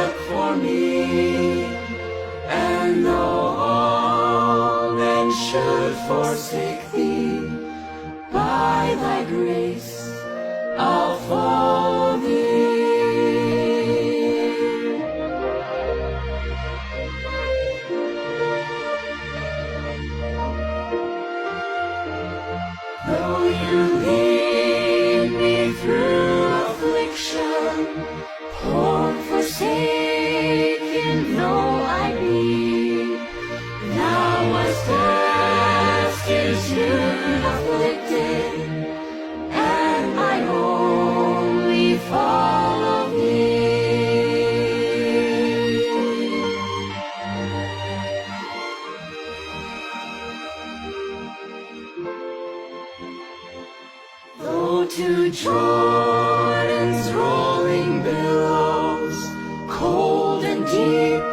but for me. And though all men should forsake thee, by thy grace I'll follow thee. Though you lead me through affliction, poor forsaken though I be, thou wast destined to the afflicted, and I only follow thee. Though to Jordan's rolling billows, cold and deep,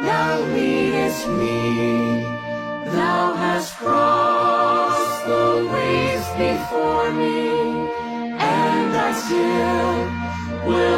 thou leadest me, thou hast crossed the waves before me, and I still will